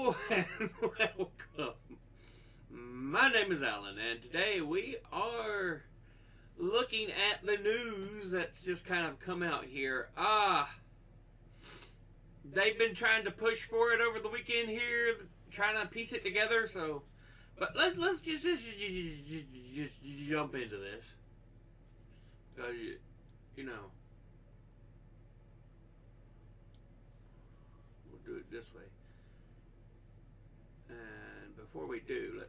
Hello and welcome. My name is Alan, and today we are looking at the news that's just kind of come out here. They've been trying to push for it over the weekend here, trying to piece it together. But let's just jump into this, because you know we'll do it this way. And before we do,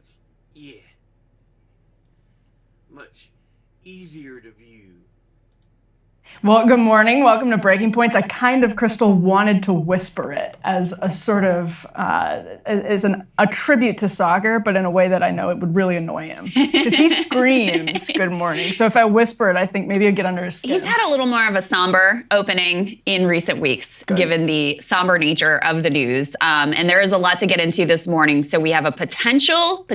much easier to view. Well, good morning. Welcome to Breaking Points. I kind of, Crystal, wanted to whisper it as a sort of, a tribute to Saagar, but in a way that I know it would really annoy him. Because he screams, good morning. So if I whisper it, I think maybe I'd get under his skin. He's had a little more of a somber opening in recent weeks, given the somber nature of the news. And there is a lot to get into this morning. So we have a potential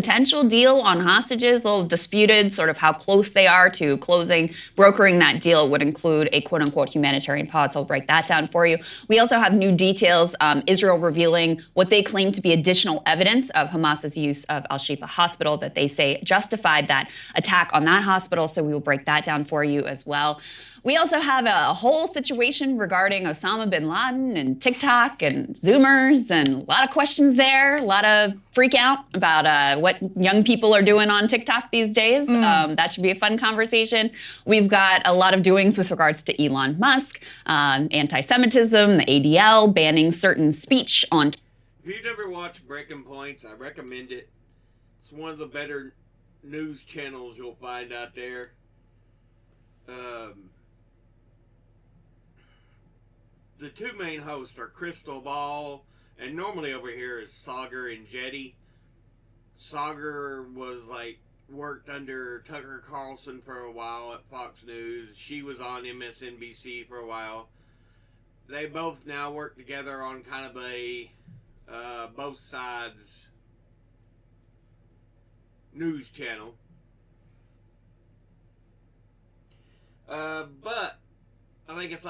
deal on hostages, a little disputed, sort of how close they are to closing. Brokering that deal would include a quote-unquote humanitarian pause. I'll break that down for you. We also have new details, Israel revealing what they claim to be additional evidence of Hamas's use of Al-Shifa Hospital that they say justified that attack on that hospital. So we will break that down for you as well. We also have a whole situation regarding Osama bin Laden and TikTok and Zoomers, and a lot of questions there, a lot of freak out about what young people are doing on TikTok these days. That should be a fun conversation. We've got a lot of doings with regards to Elon Musk, anti-Semitism, the ADL, banning certain speech on. If you've never watched Breaking Points, I recommend it. It's one of the better news channels you'll find out there. The two main hosts are Crystal Ball, and normally over here is Saagar and Jetty. Saagar was worked under Tucker Carlson for a while at Fox News. She was on MSNBC for a while. They both now work together on kind of a both sides news channel. But I think it's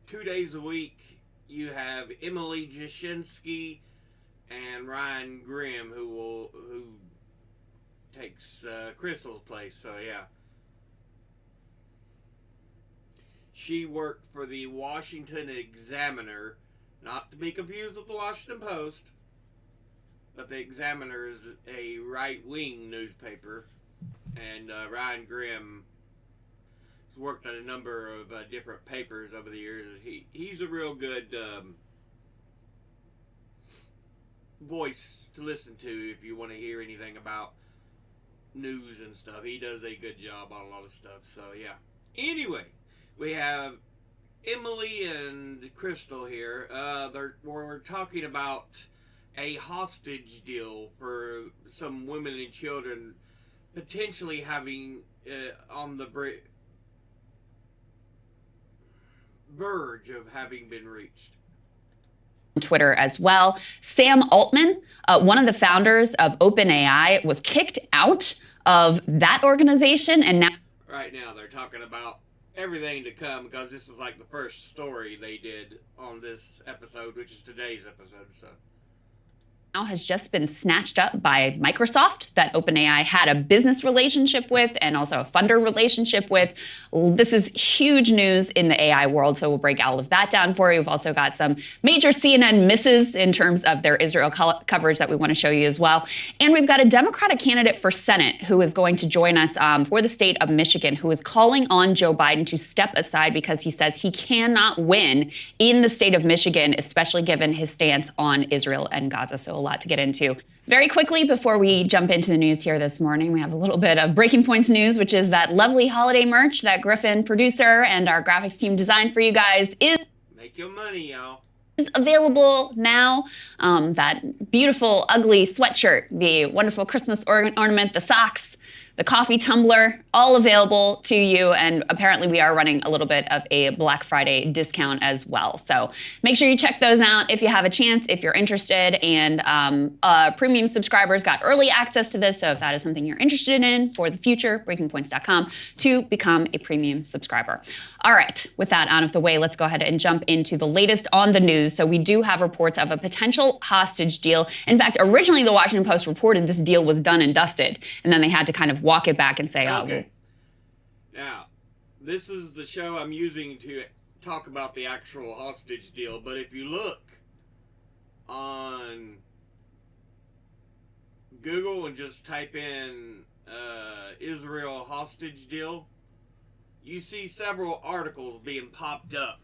2 days a week you have Emily Jashinsky and Ryan Grimm who takes Crystal's place. So yeah, she worked for the Washington Examiner, not to be confused with the Washington Post, but the Examiner is a right-wing newspaper, and Ryan Grimm worked on a number of different papers over the years. He's a real good voice to listen to if you want to hear anything about news and stuff. He does a good job on a lot of stuff. So yeah. Anyway, we have Emily and Crystal here. We're talking about a hostage deal for some women and children potentially having on the verge of having been reached. Twitter as well. Sam Altman, one of the founders of OpenAI, was kicked out of that organization, and now right now they're talking about everything to come, because this is the first story they did on this episode, which is today's episode. So now has just been snatched up by Microsoft, that OpenAI had a business relationship with and also a funder relationship with. This is huge news in the AI world, so we'll break all of that down for you. We've also got some major CNN misses in terms of their Israel coverage that we want to show you as well. And we've got a Democratic candidate for Senate who is going to join us for the state of Michigan, who is calling on Joe Biden to step aside because he says he cannot win in the state of Michigan, especially given his stance on Israel and Gaza. So a lot to get into. Very quickly, before we jump into the news here this morning, we have a little bit of Breaking Points news, which is that lovely holiday merch that Griffin, producer, and our graphics team designed for you guys is make your money, y'all. Is available now. That beautiful, ugly sweatshirt, the wonderful Christmas ornament, the socks, the coffee tumbler, all available to you. And apparently we are running a little bit of a Black Friday discount as well. So make sure you check those out if you have a chance, if you're interested. And premium subscribers got early access to this. So if that is something you're interested in for the future, breakingpoints.com to become a premium subscriber. All right, with that out of the way, let's go ahead and jump into the latest on the news. So we do have reports of a potential hostage deal. In fact, originally the Washington Post reported this deal was done and dusted, and then they had to kind of walk it back and say, okay. Now, this is the show I'm using to talk about the actual hostage deal, but if you look on Google and just type in Israel hostage deal, you see several articles being popped up.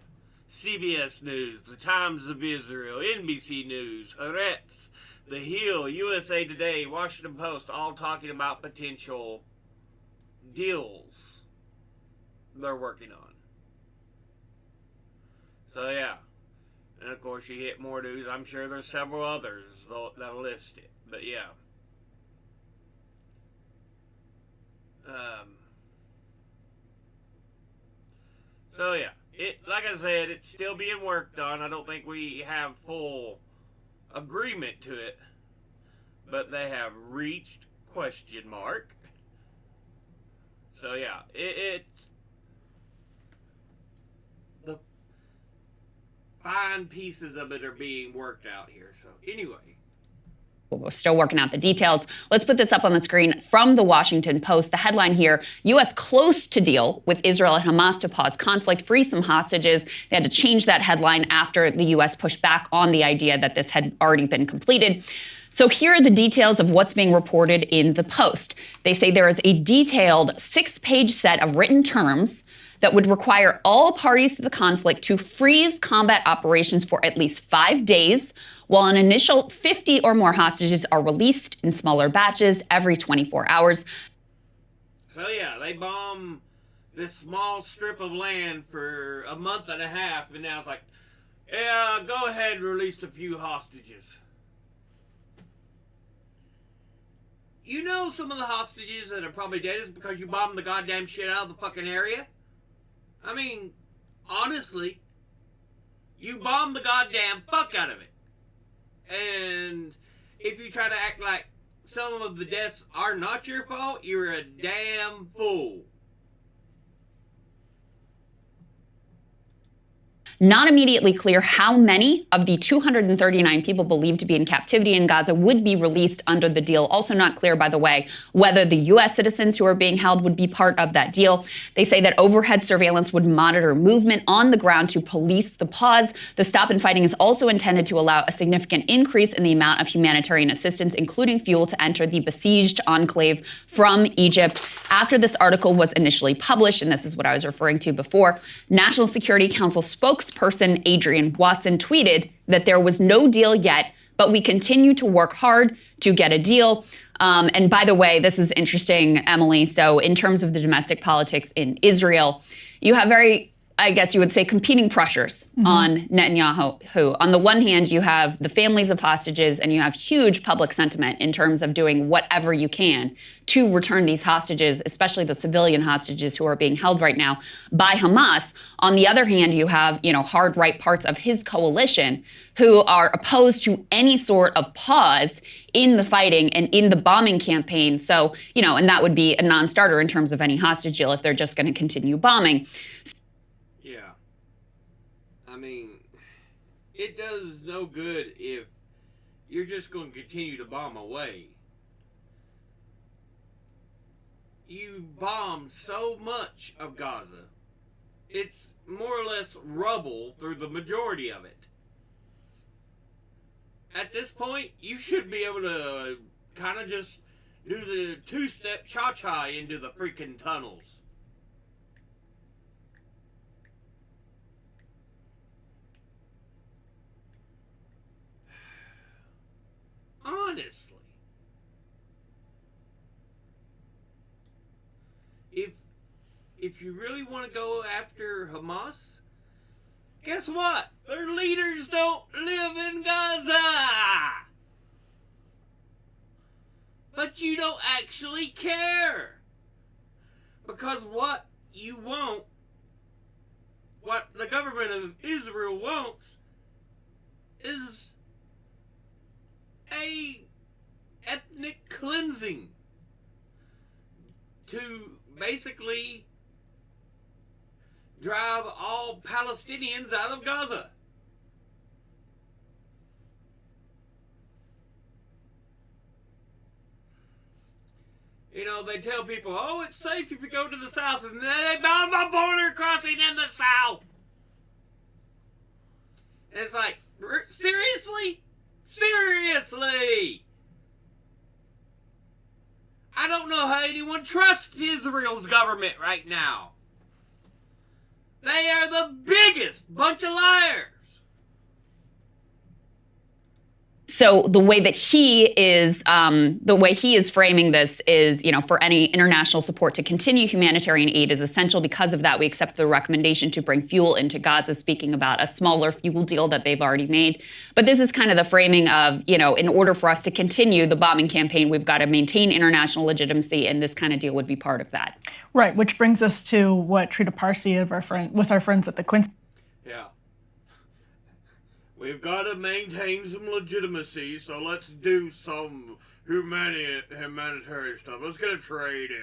CBS News, The Times of Israel, NBC News, Haaretz, The Hill, USA Today, Washington Post, all talking about potential deals they're working on. So yeah, and of course you hit more news. I'm sure there's several others that'll list it, but yeah. So yeah, like I said, it's still being worked on. I don't think we have full agreement to it, but they have reached ? So yeah, it's the fine pieces of it are being worked out here. So anyway. We're still working out the details. Let's put this up on the screen from the Washington Post. The headline here, U.S. close to deal with Israel and Hamas to pause conflict, free some hostages. They had to change that headline after the U.S. pushed back on the idea that this had already been completed. So here are the details of what's being reported in the Post. They say there is a detailed 6-page set of written terms that would require all parties to the conflict to freeze combat operations for at least 5 days, while an initial 50 or more hostages are released in smaller batches every 24 hours. So yeah, they bomb this small strip of land for a month and a half, and now it's like, yeah, go ahead and release a few hostages. You know some of the hostages that are probably dead is because you bombed the goddamn shit out of the fucking area? I mean, honestly, you bombed the goddamn fuck out of it. And if you try to act like some of the deaths are not your fault, you're a damn fool. Not immediately clear how many of the 239 people believed to be in captivity in Gaza would be released under the deal. Also not clear, by the way, whether the U.S. citizens who are being held would be part of that deal. They say that overhead surveillance would monitor movement on the ground to police the pause. The stop in fighting is also intended to allow a significant increase in the amount of humanitarian assistance, including fuel, to enter the besieged enclave from Egypt. After this article was initially published, and this is what I was referring to before, National Security Council spokesperson Adrian Watson tweeted that there was no deal yet, but we continue to work hard to get a deal. And by the way, this is interesting, Emily. So in terms of the domestic politics in Israel, you have very, I guess you would say, competing pressures on Netanyahu, who on the one hand, you have the families of hostages and you have huge public sentiment in terms of doing whatever you can to return these hostages, especially the civilian hostages who are being held right now by Hamas. On the other hand, you have, hard right parts of his coalition who are opposed to any sort of pause in the fighting and in the bombing campaign. So, and that would be a non-starter in terms of any hostage deal if they're just going to continue bombing. Yeah. I mean, it does no good if you're just going to continue to bomb away. You bombed so much of Gaza, it's more or less rubble through the majority of it. At this point, you should be able to kind of just do the two-step cha-cha into the freaking tunnels. Honestly. If you really want to go after Hamas, guess what? Their leaders don't live in Gaza! But you don't actually care. Because what you want, what the government of Israel wants, is a ethnic cleansing to basically drive all Palestinians out of Gaza. You know, they tell people, oh, it's safe if you go to the south, and then they bomb a border crossing in the south. And it's like, seriously? Seriously? I don't know how anyone trusts Israel's government right now. They are the biggest bunch of liars. So the way he is framing this is, for any international support to continue humanitarian aid is essential. Because of that, we accept the recommendation to bring fuel into Gaza, speaking about a smaller fuel deal that they've already made. But this is kind of the framing of, in order for us to continue the bombing campaign, we've got to maintain international legitimacy, and this kind of deal would be part of that. Right, which brings us to what Trita Parsi with our friends at the Quincy. Yeah. We've got to maintain some legitimacy, so let's do some humanitarian stuff. Let's get a trade in.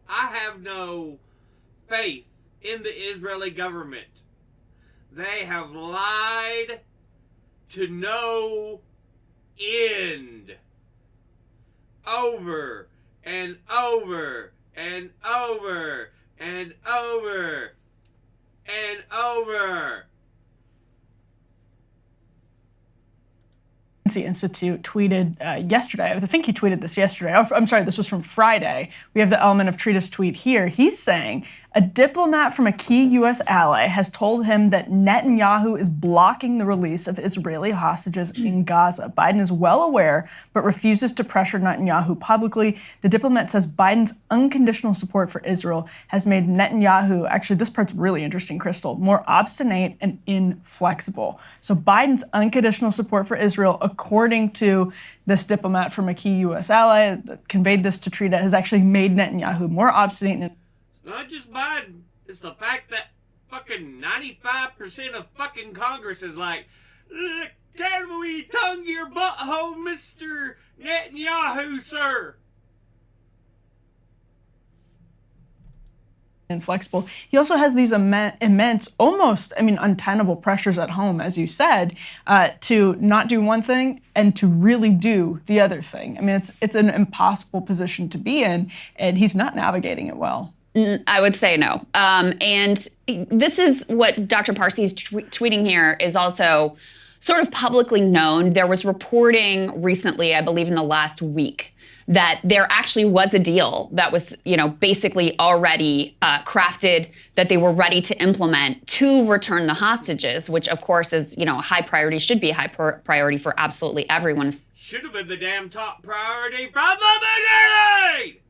I have no faith in the Israeli government. They have lied to no end. Over and over and over and over and over. Institute tweeted yesterday, I think he tweeted this yesterday, I'm sorry, this was from Friday. We have the element of Trita's tweet here. He's saying, a diplomat from a key U.S. ally has told him that Netanyahu is blocking the release of Israeli hostages in Gaza. Biden is well aware, but refuses to pressure Netanyahu publicly. The diplomat says Biden's unconditional support for Israel has made Netanyahu, actually this part's really interesting, Crystal, more obstinate and inflexible. So Biden's unconditional support for Israel, according to this diplomat from a key U.S. ally that conveyed this to Trita, has actually made Netanyahu more obstinate and not just Biden. It's the fact that fucking 95% of fucking Congress is like, can we tongue your butthole, Mr. Netanyahu, sir? Inflexible. He also has these immense, almost, untenable pressures at home, as you said, to not do one thing and to really do the other thing. It's an impossible position to be in, and he's not navigating it well. I would say no. And this is what Dr. Parsi is tweeting here is also sort of publicly known. There was reporting recently, I believe in the last week, that there actually was a deal that was, basically already crafted, that they were ready to implement to return the hostages, which of course is, a high priority, should be a high priority for absolutely everyone. Should have been the damn top priority from the beginning!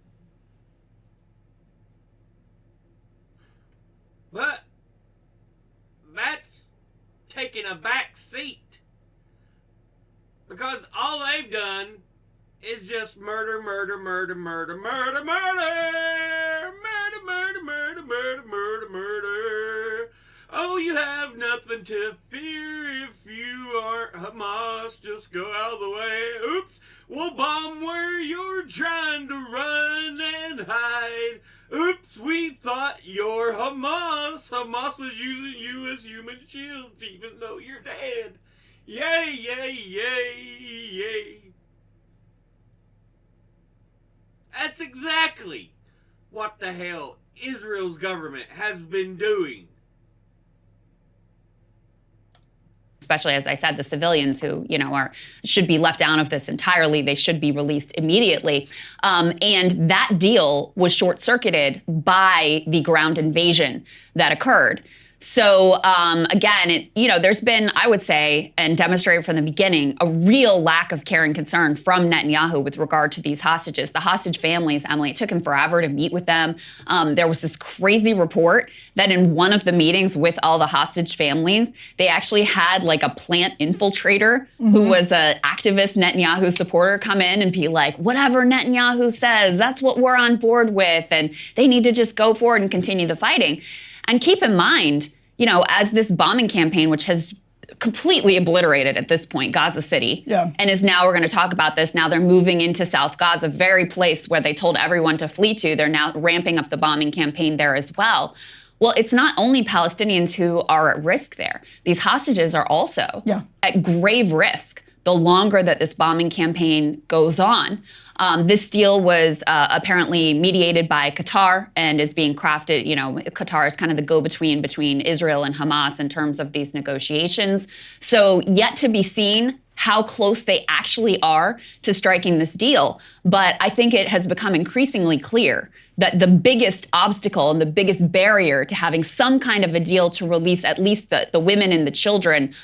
But that's taking a back seat. Because all they've done is just murder. Oh, you have nothing to fear if you aren't Hamas. Just go out of the way. Oops, we'll bomb where you're trying to run and hide. Oops, we thought you're Hamas. Hamas was using you as human shields, even though you're dead. Yay, yay, yay, yay. That's exactly what the hell Israel's government has been doing. Especially, as I said, the civilians who, should be left out of this entirely. They should be released immediately. And that deal was short-circuited by the ground invasion that occurred. So again, there's been, I would say, and demonstrated from the beginning, a real lack of care and concern from Netanyahu with regard to these hostages. The hostage families, Emily, it took him forever to meet with them. There was this crazy report that in one of the meetings with all the hostage families, they actually had like a plant infiltrator who was an activist Netanyahu supporter come in and be like, whatever Netanyahu says, that's what we're on board with. And they need to just go forward and continue the fighting. And keep in mind, as this bombing campaign, which has completely obliterated at this point Gaza City, and is now, we're going to talk about this, now they're moving into South Gaza, very place where they told everyone to flee to. They're now ramping up the bombing campaign there as well. Well, it's not only Palestinians who are at risk there. These hostages are also at grave risk the longer that this bombing campaign goes on. This deal was apparently mediated by Qatar and is being crafted. Qatar is kind of the go-between between Israel and Hamas in terms of these negotiations. So yet to be seen how close they actually are to striking this deal. But I think it has become increasingly clear that the biggest obstacle and the biggest barrier to having some kind of a deal to release at least the women and the children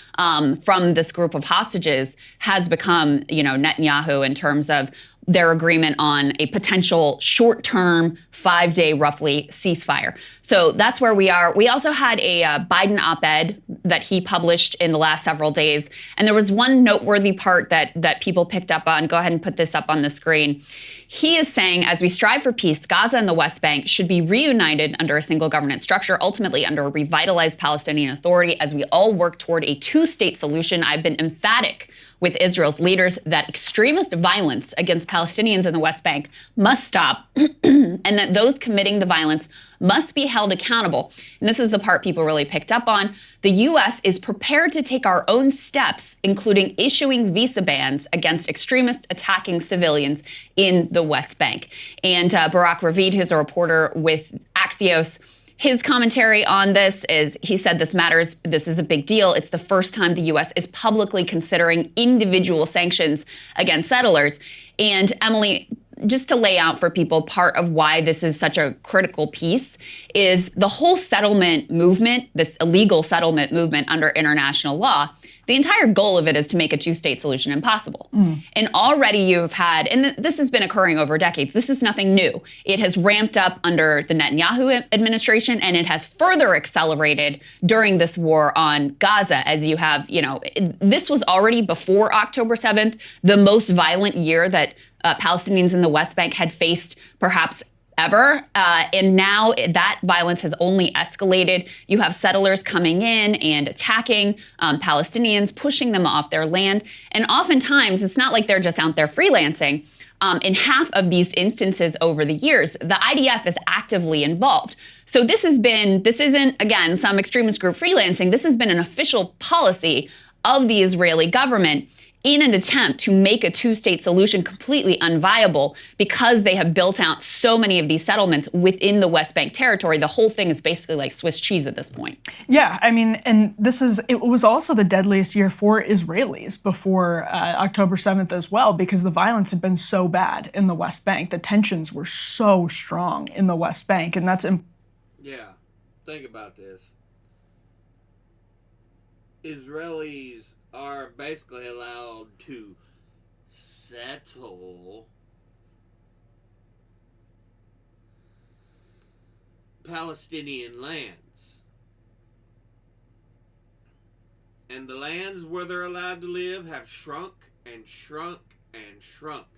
from this group of hostages has become, Netanyahu in terms of their agreement on a potential short-term 5-day roughly ceasefire. So that's where we are. We also had a Biden op-ed that he published in the last several days. And there was one noteworthy part that people picked up on. Go ahead and put this up on the screen. He is saying, as we strive for peace, Gaza and the West Bank should be reunited under a single governance structure, ultimately under a revitalized Palestinian Authority. As we all work toward a two-state solution, I've been emphatic with Israel's leaders that extremist violence against Palestinians in the West Bank must stop, and that those committing the violence must be held accountable. And this is the part people really picked up on. The U.S. is prepared to take our own steps, including issuing visa bans against extremists attacking civilians in the West Bank. And Barak Ravid, who's a reporter with Axios, his commentary on this is, he said, this matters. This is a big deal. It's the first time the U.S. is publicly considering individual sanctions against settlers. And Emily, just to lay out for people, part of why this is such a critical piece is the whole settlement movement, this illegal settlement movement under international law. The entire goal of it is to make a two-state solution impossible. And already you've had, and this has been occurring over decades, this is nothing new. It has ramped up under the Netanyahu administration, and it has further accelerated during this war on Gaza, as you have, this was already before October 7th, the most violent year that Palestinians in the West Bank had faced perhaps ever. And now that violence has only escalated. You have settlers coming in and attacking Palestinians, pushing them off their land. And oftentimes, it's not like they're just out there freelancing. In half of these instances over the years, the IDF is actively involved. So this isn't, again, some extremist group freelancing. This has been an official policy of the Israeli government in an attempt to make a two-state solution completely unviable because they have built out so many of these settlements within the West Bank territory. The whole thing is basically like Swiss cheese at this point. Yeah, I mean, and it was also the deadliest year for Israelis before October 7th as well, because the violence had been so bad in the West Bank. The tensions were so strong in the West Bank, and that's... Yeah, think about this. Israelis are basically allowed to settle Palestinian lands. And the lands where they're allowed to live have shrunk and shrunk and shrunk.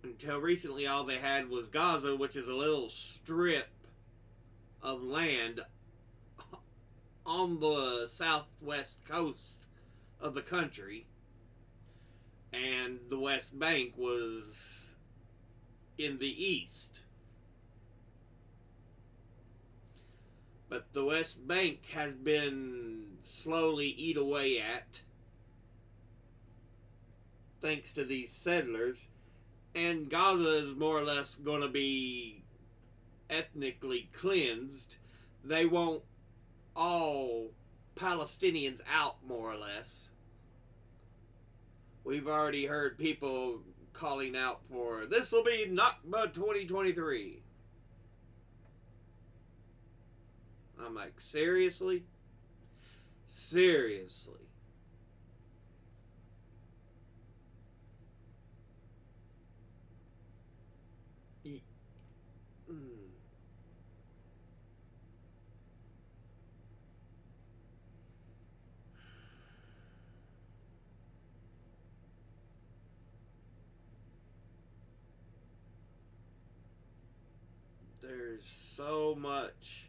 Until recently, all they had was Gaza, which is a little strip of land on the southwest coast of the country, and the West Bank was in the east. But the West Bank has been slowly eat away at thanks to these settlers, and Gaza is more or less going to be ethnically cleansed. They won't all Palestinians out, more or less. We've already heard people calling out for, this will be Nakba 2023. I'm like, seriously? Seriously? There's so much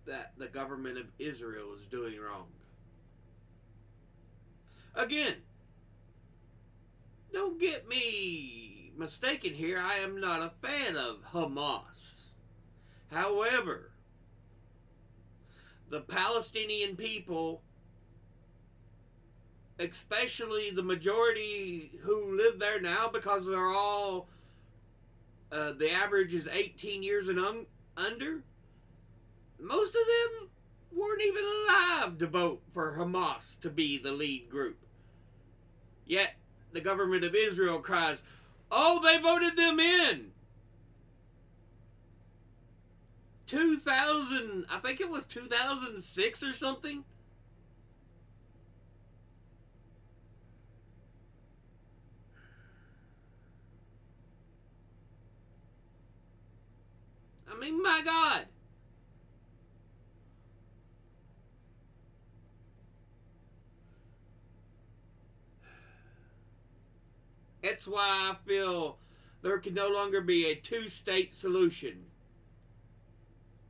that the government of Israel is doing wrong. Again, don't get me mistaken here. I am not a fan of Hamas. However, the Palestinian people, especially the majority who live there now, because they're all, the average is 18 years and under, most of them weren't even alive to vote for Hamas to be the lead group. Yet, the government of Israel cries, oh, they voted them in. 2000, I think it was 2006 or something. I mean, my God. That's why I feel there can no longer be a two-state solution.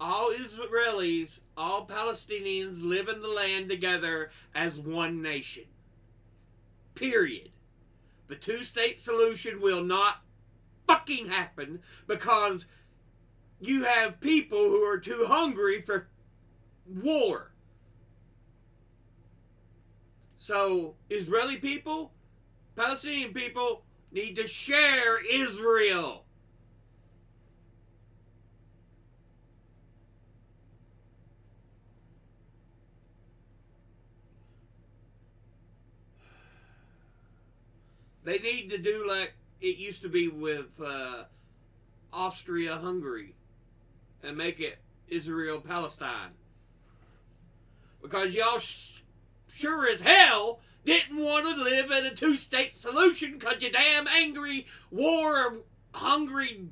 All Israelis, all Palestinians live in the land together as one nation. Period. The two-state solution will not fucking happen because you have people who are too hungry for war. So, Israeli people, Palestinian people need to share Israel. They need to do like it used to be with Austria-Hungary and make it Israel-Palestine. Because y'all sure as hell didn't want to live in a two-state solution because you're damn angry, war, hungry.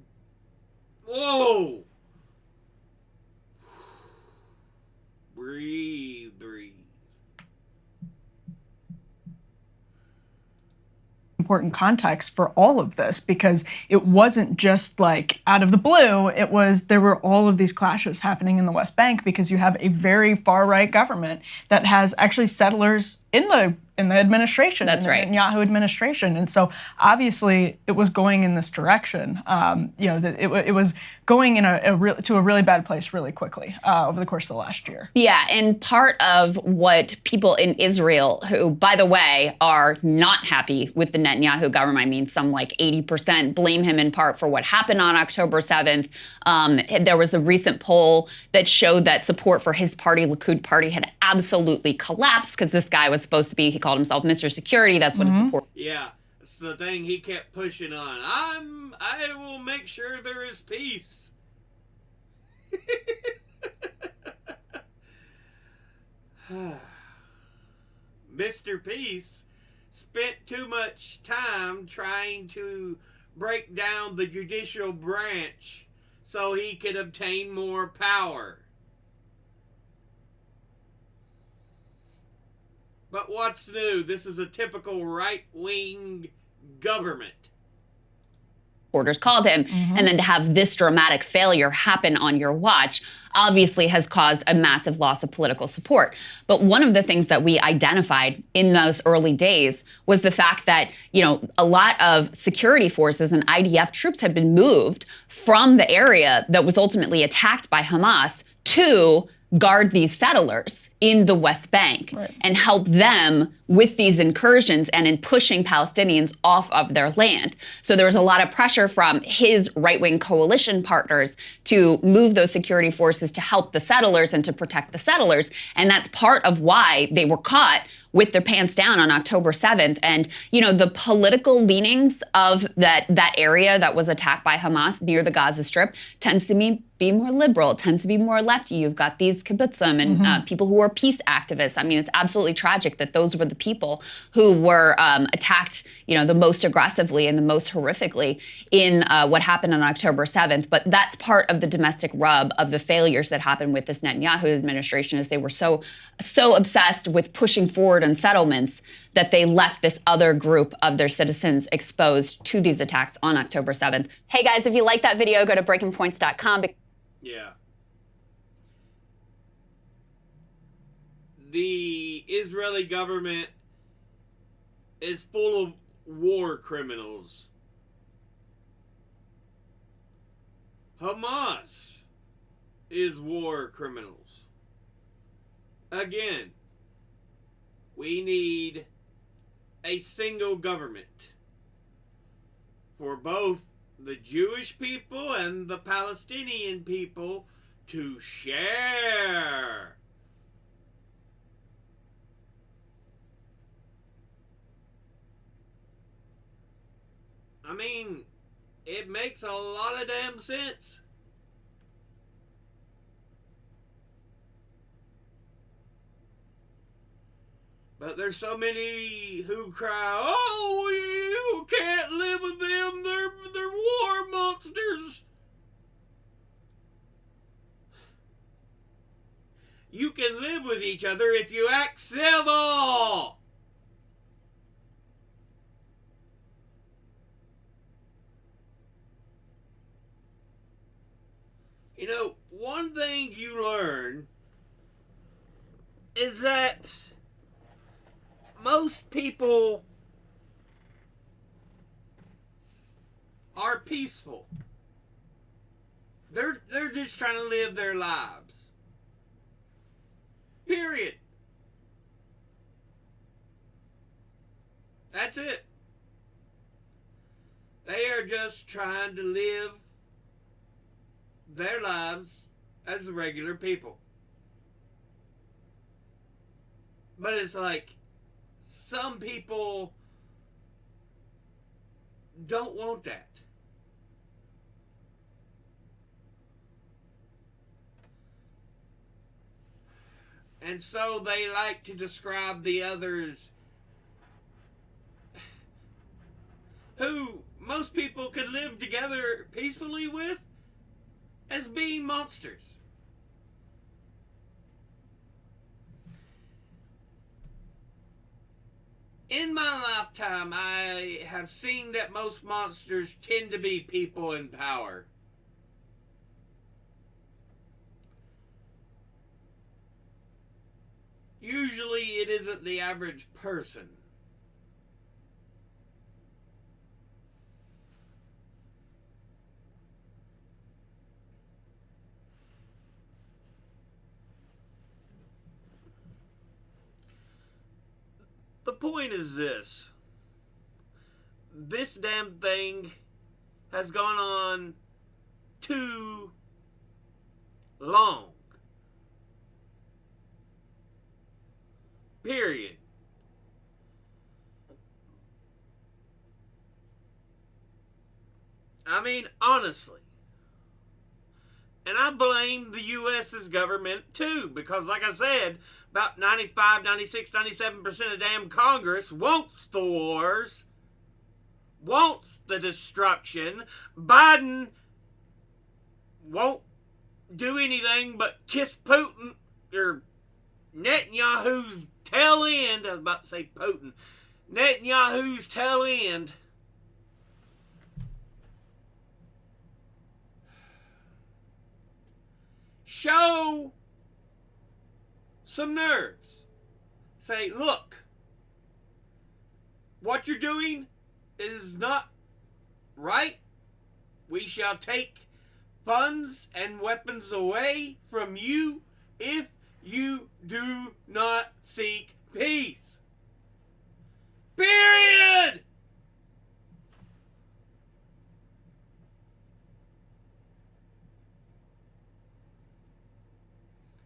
Whoa. Breathe, breathe. Important context for all of this, because it wasn't just like out of the blue. It was, there were all of these clashes happening in the West Bank because you have a very far-right government that has actually settlers in the administration. That's right. In the Netanyahu administration. And so obviously it was going in this direction. It was going in to a really bad place really quickly over the course of the last year. Yeah, and part of what people in Israel, who, by the way, are not happy with the Netanyahu government, I mean, some like 80% blame him in part for what happened on October 7th. There was a recent poll that showed that support for his party, Likud party, had absolutely collapsed because this guy was supposed to be, he called himself Mr. Security. That's what his support. Yeah, it's the thing he kept pushing on. I will make sure there is peace. Mr. Peace spent too much time trying to break down the judicial branch so he could obtain more power. But what's new? This is a typical right-wing government. Reporters called him, and then to have this dramatic failure happen on your watch obviously has caused a massive loss of political support. But one of the things that we identified in those early days was the fact that, a lot of security forces and IDF troops had been moved from the area that was ultimately attacked by Hamas to guard these settlers in the West Bank and help them with these incursions and in pushing Palestinians off of their land. So there was a lot of pressure from his right-wing coalition partners to move those security forces to help the settlers and to protect the settlers. And that's part of why they were caught with their pants down on October 7th. And, the political leanings of that area that was attacked by Hamas near the Gaza Strip tends to be more liberal, tends to be more lefty. You've got these kibbutzim and people who are peace activists. I mean, it's absolutely tragic that those were the people who were attacked, the most aggressively and the most horrifically in what happened on October 7th. But that's part of the domestic rub of the failures that happened with this Netanyahu administration, is they were so obsessed with pushing forward on settlements that they left this other group of their citizens exposed to these attacks on October 7th. Hey guys, if you like that video, go to breakingpoints.com. Yeah. The Israeli government is full of war criminals. Hamas is war criminals. Again, we need a single government for both the Jewish people and the Palestinian people to share. I mean, it makes a lot of damn sense. But there's so many who cry, "Oh, you can't live with them. They're war monsters." You can live with each other if you act civil. One thing you learn is that most people are peaceful. They're just trying to live their lives. Period. That's it. They are just trying to live their lives as regular people. But it's like, some people don't want that. And so they like to describe the others who most people could live together peacefully with as being monsters. In my lifetime, I have seen that most monsters tend to be people in power. Usually it isn't the average person. The point is this. This damn thing has gone on too long. Period. I mean, honestly. And I blame the U.S.'s government too, because like I said, about 95, 96, 97% of damn Congress wants the wars, wants the destruction. Biden won't do anything but kiss Putin, or Netanyahu's tail end. I was about to say Putin. Netanyahu's tail end. Show some nerves. Say, look, what you're doing is not right. We shall take funds and weapons away from you if you do not seek peace. Period.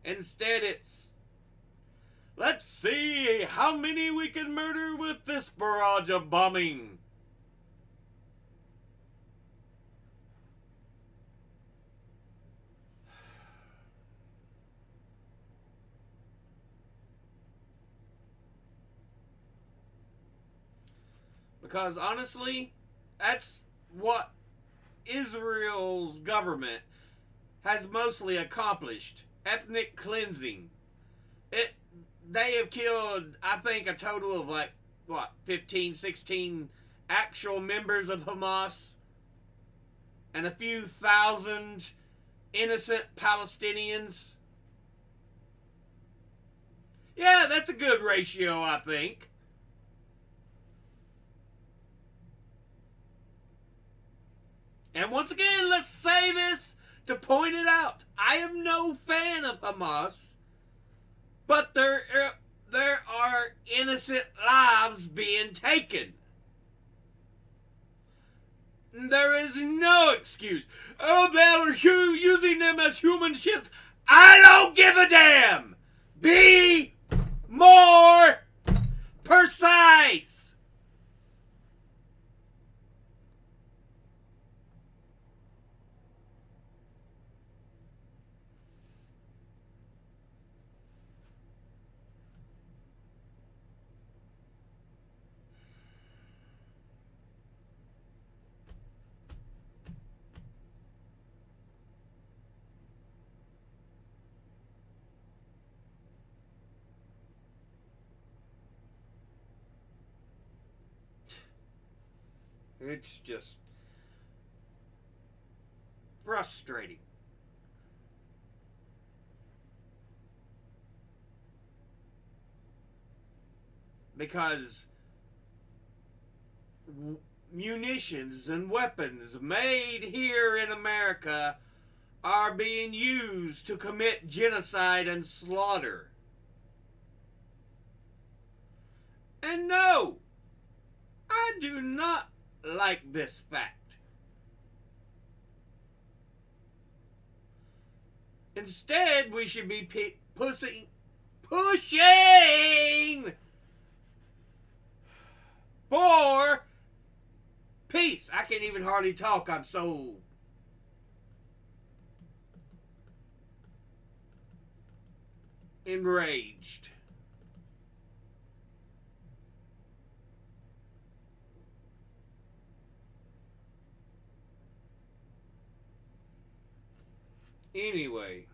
Instead, it's Let's see how many we can murder with this barrage of bombing. Because honestly, that's what Israel's government has mostly accomplished. Ethnic cleansing. They have killed, I think, a total of 15, 16 actual members of Hamas and a few thousand innocent Palestinians. Yeah, that's a good ratio, I think. And once again, let's say this to point it out. I am no fan of Hamas, but there are innocent lives being taken. There is no excuse. Oh, they're using them as human shields. I don't give a damn. Be more precise. It's just frustrating. Because munitions and weapons made here in America are being used to commit genocide and slaughter. And no, I do not like this fact. Instead, we should be pushing for peace. I can't even hardly talk. I'm so enraged. Anyway.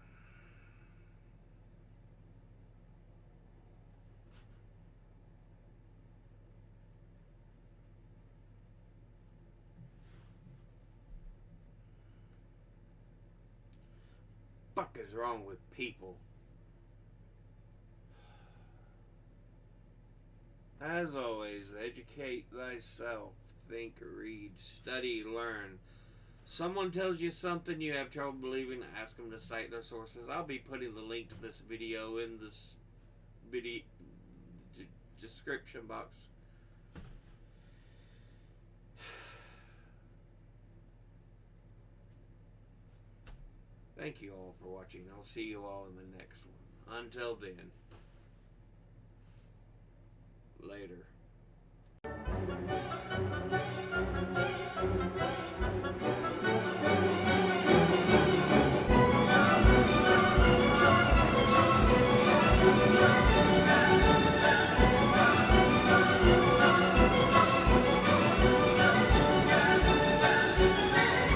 Fuck is wrong with people? As always, educate thyself. Think, read, study, learn. Someone tells you something you have trouble believing, ask them to cite their sources. I'll be putting the link to this video in this video description box. Thank you all for watching. I'll see you all in the next one. Until then.